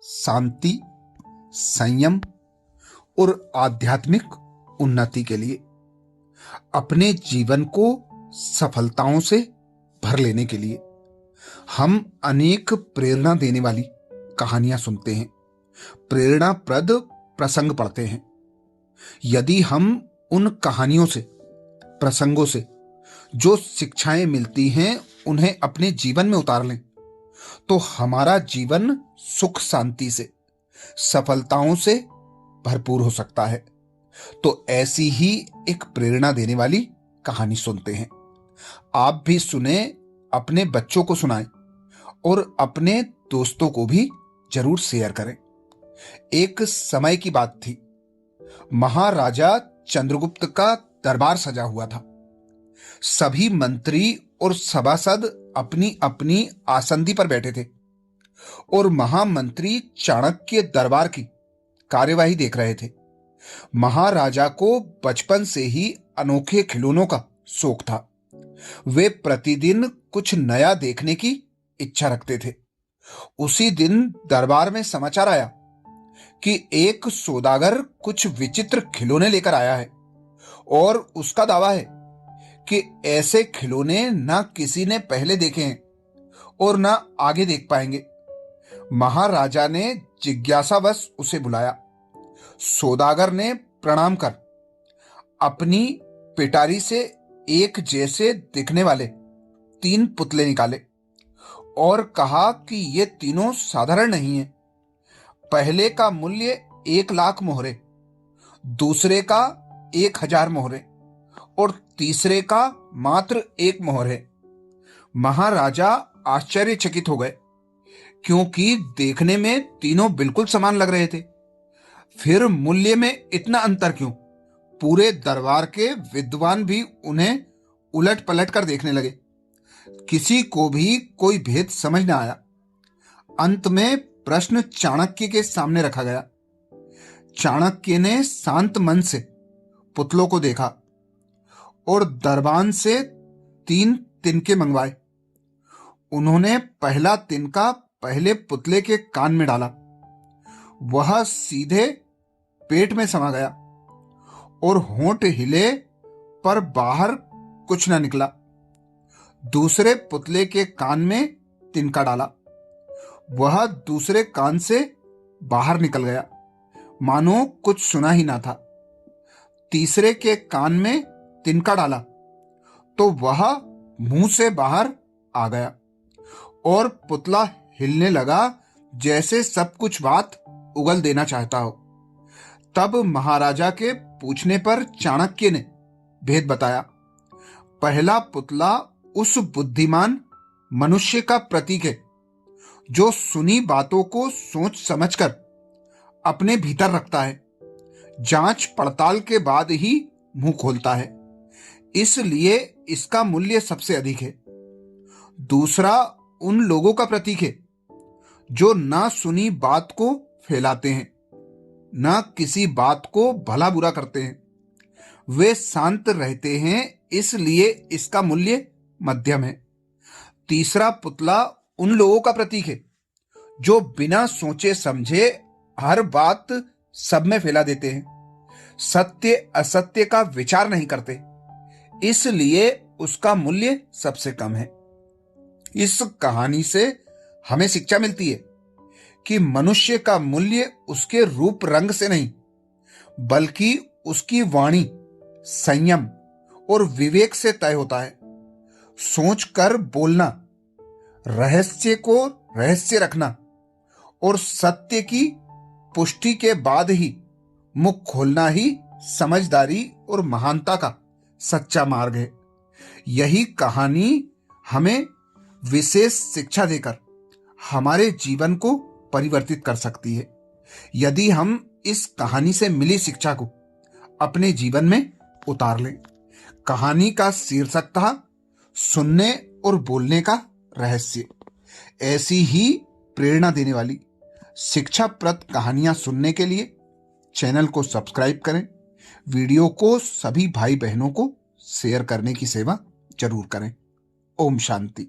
शांति, संयम और आध्यात्मिक उन्नति के लिए, अपने जीवन को सफलताओं से भर लेने के लिए हम अनेक प्रेरणा देने वाली कहानियां सुनते हैं, प्रेरणाप्रद प्रसंग पढ़ते हैं। यदि हम उन कहानियों से, प्रसंगों से जो शिक्षाएं मिलती हैं उन्हें अपने जीवन में उतार लें तो हमारा जीवन सुख शांति से, सफलताओं से भरपूर हो सकता है। तो ऐसी ही एक प्रेरणा देने वाली कहानी सुनते हैं। आप भी सुने, अपने बच्चों को सुनाएं और अपने दोस्तों को भी जरूर शेयर करें। एक समय की बात थी, महाराजा चंद्रगुप्त का दरबार सजा हुआ था। सभी मंत्री और सभासद अपनी अपनी आसंदी पर बैठे थे और महामंत्री चाणक्य दरबार की कार्यवाही देख रहे थे। महाराजा को बचपन से ही अनोखे खिलौनों का शौक था। वे प्रतिदिन कुछ नया देखने की इच्छा रखते थे। उसी दिन दरबार में समाचार आया कि एक सौदागर कुछ विचित्र खिलौने लेकर आया है और उसका दावा है कि ऐसे खिलौने ना किसी ने पहले देखे हैं और ना आगे देख पाएंगे। महाराजा ने जिज्ञासावश उसे बुलाया। सौदागर ने प्रणाम कर अपनी पिटारी से एक जैसे दिखने वाले 3 पुतले निकाले और कहा कि ये तीनों साधारण नहीं हैं। पहले का मूल्य 1 लाख मोहरे, दूसरे का 1000 मोहरे और तीसरे का मात्र 1 मोहर है। महाराजा आश्चर्यचकित हो गए क्योंकि देखने में तीनों बिल्कुल समान लग रहे थे। फिर मूल्य में इतना अंतर क्यों? पूरे दरबार के विद्वान भी उन्हें उलट पलट कर देखने लगे। किसी को भी कोई भेद समझ न आया। अंत में प्रश्न चाणक्य के सामने रखा गया। चाणक्य ने शांत मन से पुतलों को देखा और दरबान से 3 तिनके मंगवाए। उन्होंने पहला तिनका पहले पुतले के कान में डाला। वह सीधे पेट में समा गया और होंठ हिले पर बाहर कुछ न निकला। दूसरे पुतले के कान में तिनका डाला। वह दूसरे कान से बाहर निकल गया, मानो कुछ सुना ही ना था। तीसरे के कान में तिनका डाला तो वह मुंह से बाहर आ गया और पुतला हिलने लगा जैसे सब कुछ बात उगल देना चाहता हो। तब महाराजा के पूछने पर चाणक्य ने भेद बताया। पहला पुतला उस बुद्धिमान मनुष्य का प्रतीक है जो सुनी बातों को सोच समझकर अपने भीतर रखता है, जांच पड़ताल के बाद ही मुंह खोलता है, इसलिए इसका मूल्य सबसे अधिक है। दूसरा उन लोगों का प्रतीक है जो ना सुनी बात को फैलाते हैं, ना किसी बात को भला बुरा करते हैं। वे शांत रहते हैं, इसलिए इसका मूल्य मध्यम है। तीसरा पुतला उन लोगों का प्रतीक है जो बिना सोचे समझे हर बात सब में फैला देते हैं, सत्य असत्य का विचार नहीं करते, इसलिए उसका मूल्य सबसे कम है। इस कहानी से हमें शिक्षा मिलती है कि मनुष्य का मूल्य उसके रूप रंग से नहीं, बल्कि उसकी वाणी, संयम और विवेक से तय होता है। सोच कर बोलना, रहस्य को रहस्य रखना और सत्य की पुष्टि के बाद ही मुख खोलना ही समझदारी और महानता का सच्चा मार्ग है। यही कहानी हमें विशेष शिक्षा देकर हमारे जीवन को परिवर्तित कर सकती है, यदि हम इस कहानी से मिली शिक्षा को अपने जीवन में उतार लें। कहानी का शीर्षक था सुनने और बोलने का रहस्य। ऐसी ही प्रेरणा देने वाली शिक्षाप्रद कहानियां सुनने के लिए चैनल को सब्सक्राइब करें। वीडियो को सभी भाई बहनों को शेयर करने की सेवा जरूर करें। ओम शांति।